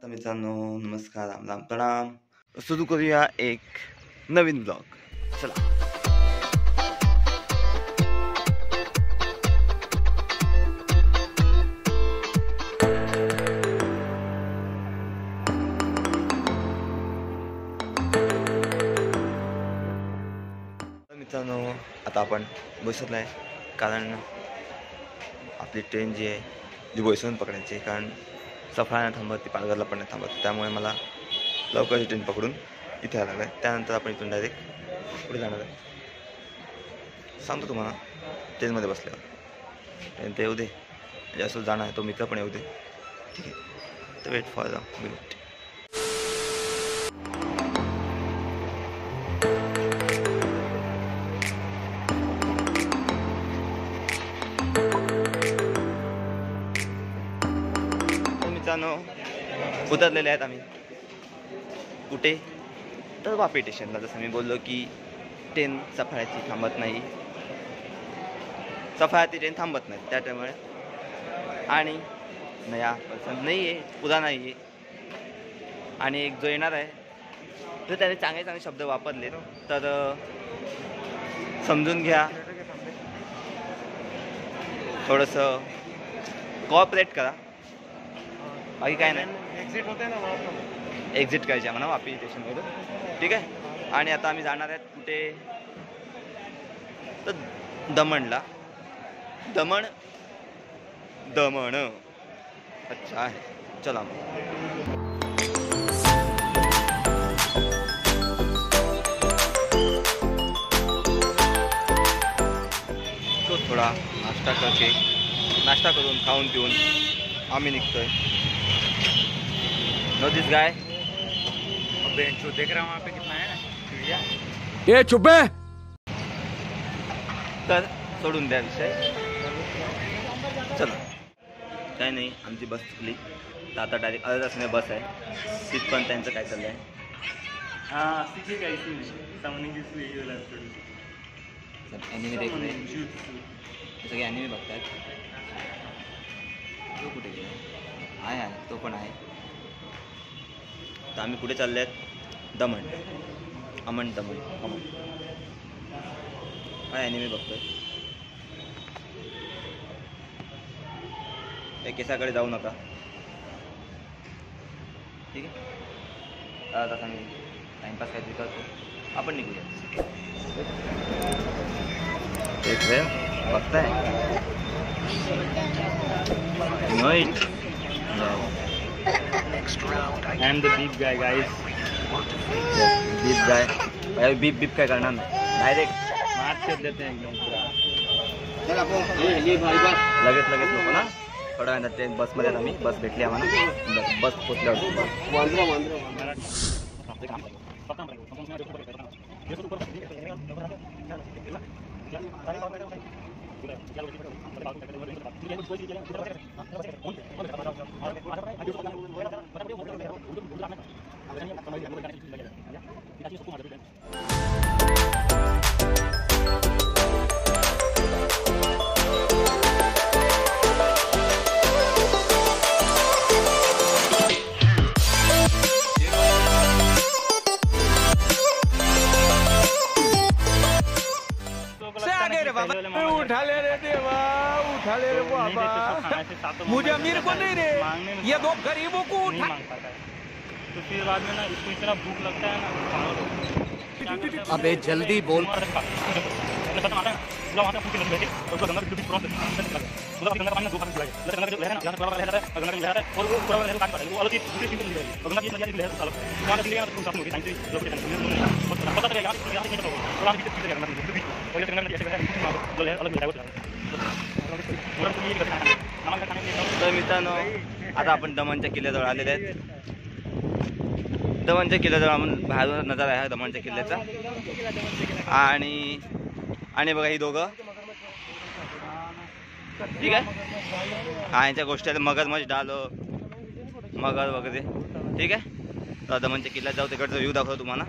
तर मित्रांनो नमस्कार, राम राम, प्रणाम. सुरू करूया एक नवीन ब्लॉग. चला. मित्रांनो आता आपण बसलो आहे, कारण आपली ट्रेन जी आहे जी बोईसरहून पकडायची आहे, कारण सफाळा नाही थांबत, ती पालघरला पण नाही थांबत. त्यामुळे मला लवकरची ट्रेन पकडून इथे आलेलं आहे. त्यानंतर आपण इथून डायरेक्ट पुढे जाणार आहे. सांगतो तुम्हाला ट्रेनमध्ये बसल्यावर. ट्रेन तर येऊ दे, ज्यासोबत जाणार आहे तो मित्र पण येऊ दे, ठीक आहे. तर वेट फॉर द मिनिट. मित्रांनो उतरलेले आहेत आम्ही. कुठे? तर वापी स्टेशनला. जसं मी बोललो की ट्रेन सफाळ्याची थांबत नाही, सफाळ्याची ट्रेन थांबत नाही, त्यामुळे. आणि नया पर्सन नाही आहे, पुरा नाही आहे. आणि एक जो येणार आहे तर त्याने चांगले चांगले शब्द वापरले, तर समजून घ्या, थोडंसं कॉपरेट करा. बाकी काय नाही. एक्झिट होते ना, एक्झिट करायची आहे म्हणा वापी स्टेशनमधून, ठीक आहे. आणि आता आम्ही जाणार आहेत कुठे? तर दमणला. दमण. अच्छा आहे, चला. तो थोडा नाश्ता करून खाऊन पिऊन आम्ही निघतोय. No this guy. बेंचो देख रहा हूँ वहाँ पे कितना है ना चिड़िया. ये चुप है. तर सोडून द्या विषय, चला. काही नाही, आमची बस चुकली तर आता डायरेक्ट अर्ध्या तासाने बस आहे. सीट पण त्यांचं काय चाललं आहे. हाँ सीखिए कैसी सामने की सुई वाला ॲनिमी देख नाही, सगळे ॲनिमी बघतायत. तो कुठे गेला? आहे तो पण आहे. तर आम्ही कुठे चालले आहेत? दमण. दमण. काय ॲनिमी बघतोय. त्या केसाकडे जाऊ नका, ठीक आहे. आता आम्ही टाइमपास काहीतरी करतो, आपण निघूया. एक वेळ बघताय night. I am the beep guy, guys. Beep guy. Beep काय करणार नाही, डायरेक्ट मार छेद देते हैं एकदम पूरा. लगेच नको ना. थोड्या वेळात ट्रेन बसमध्ये आम्ही, बस भेटली आम्हाला. बस पोचल्यावर उठा ले रे देवा, उठा ले रे बाबा. मुझे अमीर को नहीं रे, ये दो गरीबों को उठा. तो फिर बाद में ना इसको इतना भूख लगता है ना. अबे जल्दी बोल. तर मित्रांनो आता आपण दमणच्या किल्ल्याजवळ आलेले आहेत. दमणच्या किल्ल्याजवळ आपण बाहेरून नजारा आहे दमणच्या किल्ल्याचा. आणि बघा ही दोघं, ठीक आहे. हा यांच्या गोष्टी आहेत, मगरमच्छ डालो, मगर वगैरे, ठीक आहे. तर दमणच्या किल्ल्यात जाऊ, तिकडचा व्ह्यू दाखवतो तुम्हाला.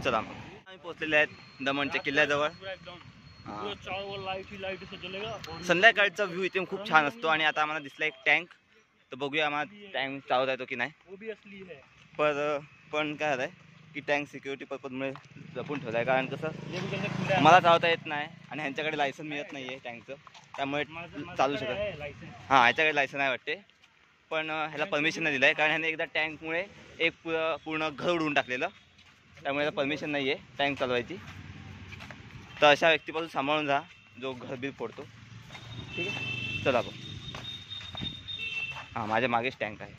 चला. आम्ही पोहोचलेले आहेत दमणच्या किल्ल्याजवळ. संध्याकाळचा व्ह्यू इथे खूप छान असतो. आणि आता आम्हाला दिसला एक टँक, तर बघूया आम्हाला टँक चालवता येतो की नाही. वो भी असली है. पण काय झालं आहे की टँक सिक्युरिटी पर्पजमुळे जपून ठेवलं आहे. कारण कसं ये भी कैसे खुला है. मला चालवता येत नाही आणि ह्यांच्याकडे लायसन मिळत नाही आहे टँकचं, त्यामुळे चालू शकत. है लाइसेंस. हां ह्याच्याकडे लायसन आहे वाटते, पण ह्याला परमिशन नाही दिलं आहे. कारण ह्याने एकदा टँकमुळे एक पूर्ण घर उडवून टाकलेलं, त्यामुळे ह्याला परमिशन नाही आहे टँक चालवायची. तर अशा व्यक्तीपासून सांभाळून जा जो घरबीर फोडतो. ठीक आहे, चला बघ. हां माझ्या मागेच टँक आहे.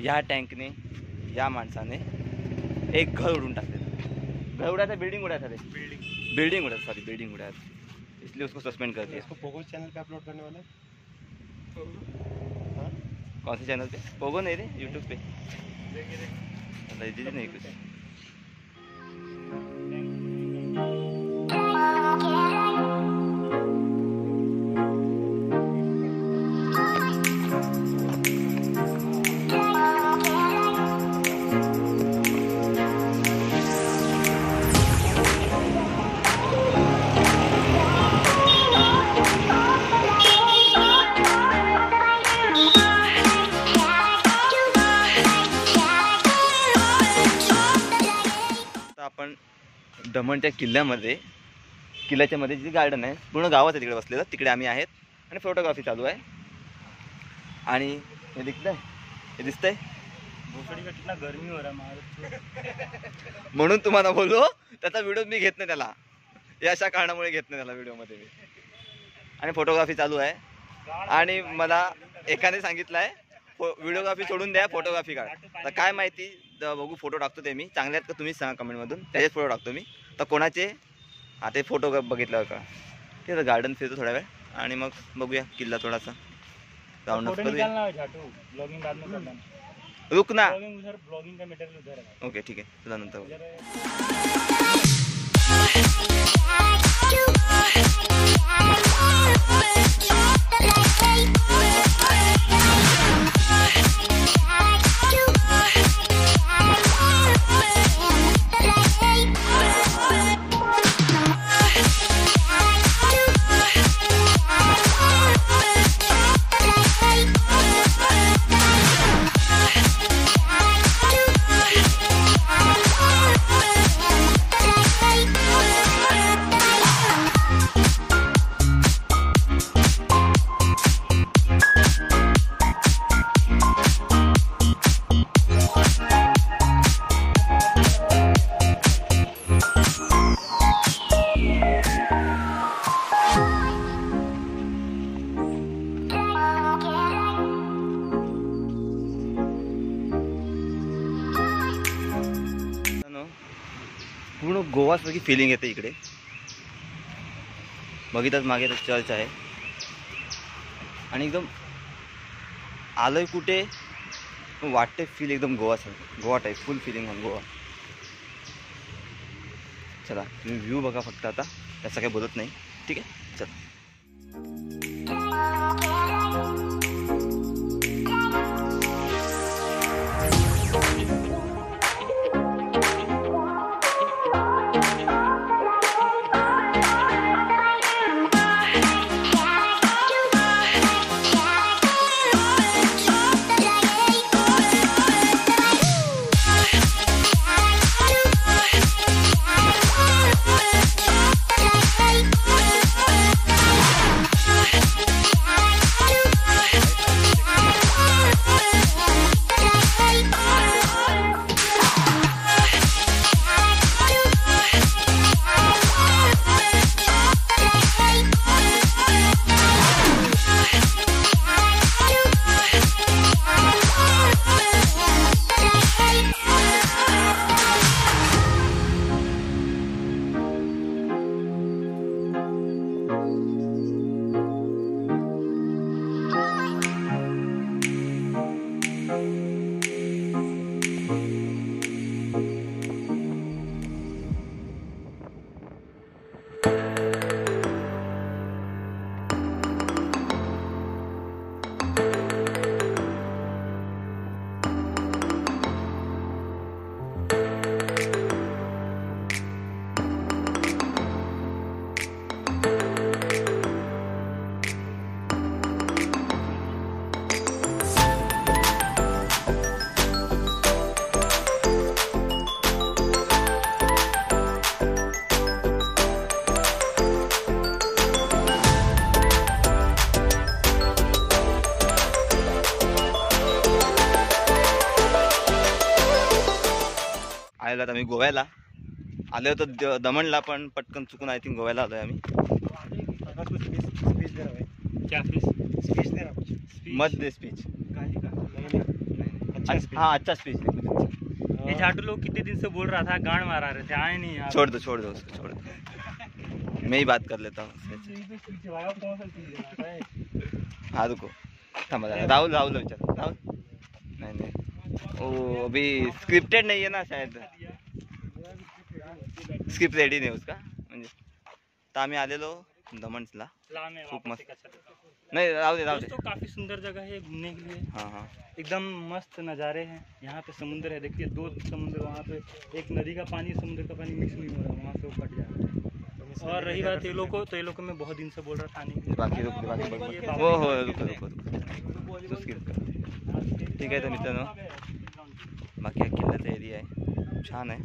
या टँकने या माणसाने एक घर उडून टाकलेलं. घर उडाया था, बिल्डिंग उड़ाया था रे. बिल्डिंग उड़ाया, सॉरी बिल्डिंग उड़ाया था, इसलिए उसको सस्पेंड कर दिया. इसको पोगो चैनल पे अपलोड करने वाला है. कौन से चैनल पे? पोगो नहीं रे, यूट्यूब पे. नहीं कुछ. आपण दमणच्या किल्ल्याच्या मध्ये जे गार्डन आहे पूर्ण गावात आहे तिकडे बसलेलं, तिकडे आम्ही आहेत आणि फोटोग्राफी चालू आहे. आणि हे दिसतंय भोसड़ी का कितना गर्मी हो रहा है. म्हणून तुम्हाला बोललो त्याचा व्हिडिओ मी घेत नाही त्याला, या अशा कारणामुळे घेत नाही त्याला व्हिडिओमध्ये मी. आणि फोटोग्राफी चालू आहे. आणि मला एकाने सांगितलं आहे व्हिडिओग्राफी सोडून द्या, फोटोग्राफी काढ. तर काय माहिती, बघू. फोटो टाकतो ते मी, चांगले आहेत का तुम्हीच सांगा कमेंटमधून, त्याचेच फोटो टाकतो मी. तर कोणाचे ते फोटो बघितल्यावर का ठीक आहे. गार्डन फिरतो थोडा वेळ आणि मग बघूया किल्ला थोडासा राउंड अप करूया. ब्लॉगिंग बाद में करना. रुक ना. ब्लॉगिंग का मटेरियल उधर है. ओके ठीक आहे, तुला नंतर पूर्ण गोवासारखी फिलिंग येते इकडे. बघितच मागे तर चर्च आहे आणि एकदम आलोय कुठे वाटते फील एकदम गोवासारखं, Goa type full feeling on Goa. चला तुम्ही व्ह्यू बघा फक्त आता, त्याचं काही बोलत नाही. ठीक आहे, चला. आलेलो आम्ही गोव्याला आलो होतो दमणला, पण पटकन चुकून आय थिंक गोव्याला आलोय आम्ही. स्पीच दे रहा भाई, क्या फिश स्पीच दे रहा कुछ. मत दे स्पीच. अच्छा स्पीच. हाँ अच्छा स्पीच दे. ये झाटू लोग कितने दिन से बोल रहा था, गांड मारा रहे थे, आए नहीं यार. छोड़ दो उसको छोड़ दो, मैं ही बात कर लेता हूँ. हाँ रुको, थांबा जरा. राहुल विचार. राहुल नहीं ओ अभी स्क्रिप्टेड नहीं है ना शायद, स्क्रिप्ट रेडी नाही उसका. म्हणजे तर आम्ही आलेलो दमणला. खूप मस्त. नहीं राहू दे. दोस्तों काफी सुंदर जगह है घूमने के लिए. हाँ एकदम मस्त नज़ारे हैं. यहाँ पे समुंदर है, देखिए 2 समुंदर. वहाँ पे एक नदी का पानी समुद्र का पानी मिक्स नहीं हो रहा, वहाँ से वो कट जा रहा है. और रही बात ये लोग को, तो ये लोग को मैं बहुत दिन से बोल रहा था आने के लिए. बाकी हो रुको तो स्किप कर. ठीक आहे तर मित्रांनो, बाकी हा किल्ल्याचा एरिया आहे, छान आहे.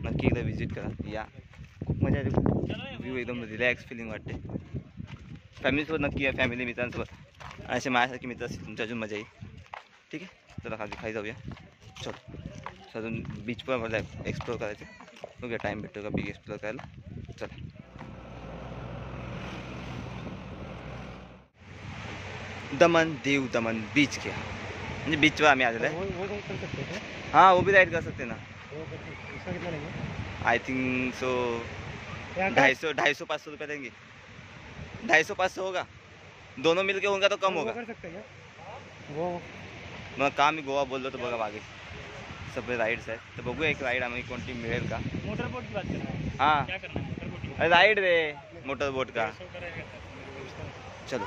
नक्की एकदा विजिट करा, या. खूप मजा येते, व्ह्यू एकदम रिलॅक्स फिलिंग वाटते. फॅमिलीसोबत नक्की या, फॅमिली मित्रांसोबत. आणि असे माझ्यासारखे मित्र असतील तुमच्या अजून मजा येईल. ठीक आहे, चला खाली जाऊया. चलो अजून बीच पण मला एक्सप्लोर करायचं. बघूया टाईम भेटतो का बीच एक्सप्लोर करायला. चला. दीव दमन बीच क्या, म्हणजे बीचवर आम्ही आलेलो आहे. वो कर सकते हैं. हाँ वो भी राइड कर सकते ना. उसका कितना लेंगे? आई थिंक सो 250-500 रुपये देंगे. 250-500 होगा, दोनों मिलके होगा तो कम होगा. कर सकते हैं क्या वो? मग का मी गोवा बोललो तर बघा मागे सगळे राईड्स आहेत. तर बघूया एक राईड आम्ही कोणती मिळेल का. मोटर बोट की बात कर रहा है. हाँ क्या करना है मोटर बोट की? अरे राइड रे मोटर बोट का. 100 का रहेगा. चलो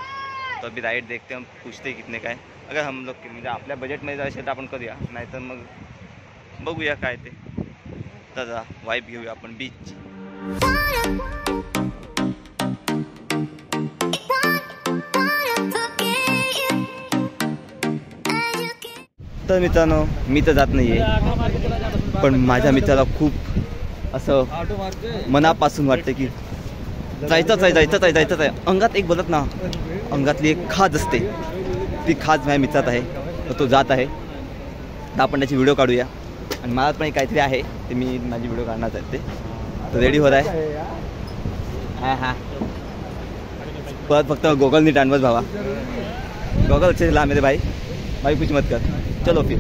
तो अभी राइड देखते हैं, हम पूछते कितने का है. अगर हम लोग म्हणजे आपल्या बजेटमध्ये असेल तर आपण करूया, नाहीतर मग बघूया काय ते. तर वाईब घेऊया आपण बीच. तर मित्रांनो, मी तर जात नाही आहे, पण माझ्या मित्राला खूप असं मनापासून वाटतं की जायचंच आहे. अंगात एक बोलत ना, अंगातली एक खाज असते, ती खाज माझ्या मित्रात आहे, तर तो जात आहे. तर आपण त्याची व्हिडिओ काढूया. आणि मला पण काहीतरी आहे ते मी माझी व्हिडिओ काढणार आहे. ते रेडी होत आहे. हां परत फक्त गोगल नीट आणवत भावा, गोगल अच्छे से ला मेरे भाई कुछ मत कर. चलो फिर.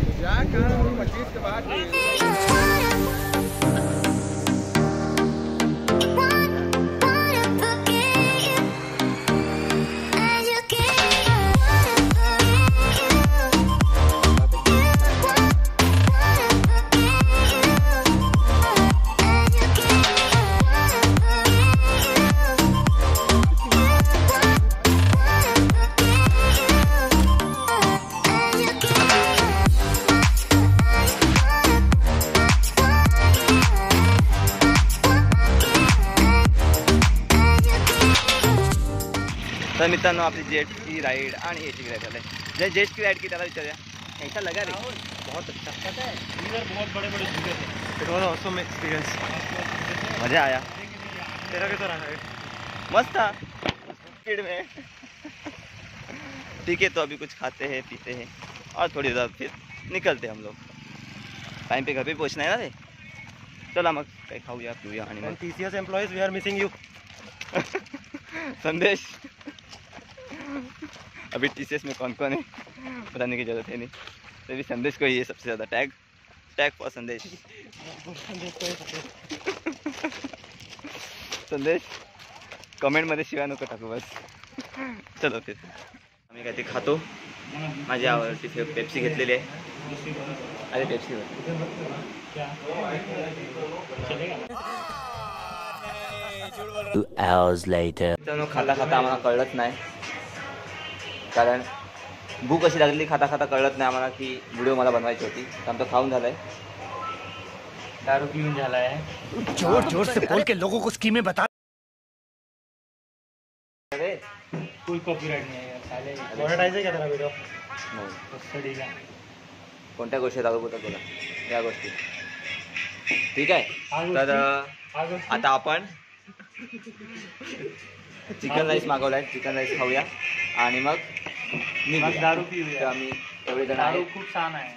तर मित्रांनो, आपली जेटची राईड आणि एसी राईड झालं आहे. जे जेटची राईड की त्याला विचारूया, ऐसा लगा रे. बहुत अच्छा. पता है इधर बहुत बड़े बड़े झूले थे. It was awesome experience. मज़ा आया. तेरा कैसा रहा है? मस्त था स्पीड में. ठीक है, तो अभी कुछ खाते हैं पीते हैं और थोड़ी देर फिर निकलते हैं हम लोग. टाइम पे घर पे पहुँचना है ना रे. चला मग काही खाऊया पिऊया आणि मग. TCS employees we are missing you. संदेश. अभी TCS में कौन कौन है बताने की ज़रूरत है नहीं, तो अभी संदेश को ही है सबसे ज़्यादा टैग फॉर संदेश. संदेश कमेंटमध्ये शिवाय नको टाकू बस. चलो फिर आम्ही काय ते खातो. माझी आवडती पेप्सी घेतलेली आहे. अरे पेप्सी मित्रांनो, खाता आम्हाला कळलंच नाही, कारण भूक अशी लागली. खाता कळलंच नाही आम्हाला की व्हिडिओ मला बनवायची होती. तर आमचं खाऊन झालंय. दारू पीऊन झाला आहे. जोर से बोल के लोगों को स्कीमें बता. अरे कोई कॉपीराइट नाही आहे. साले मोनेटाइज आहे का तेरा व्हिडिओ? स्टडीला कोणत्या गोष्टी लागू होतात बोला, या गोष्टी. ठीक आहे, तर आता आपण चिकन राईस मागवलाय. चिकन राईस खाऊया आणि मग निघूया. दारू पिऊया. तर आम्ही एवढे जण दारू आहे. खूप छान आहे.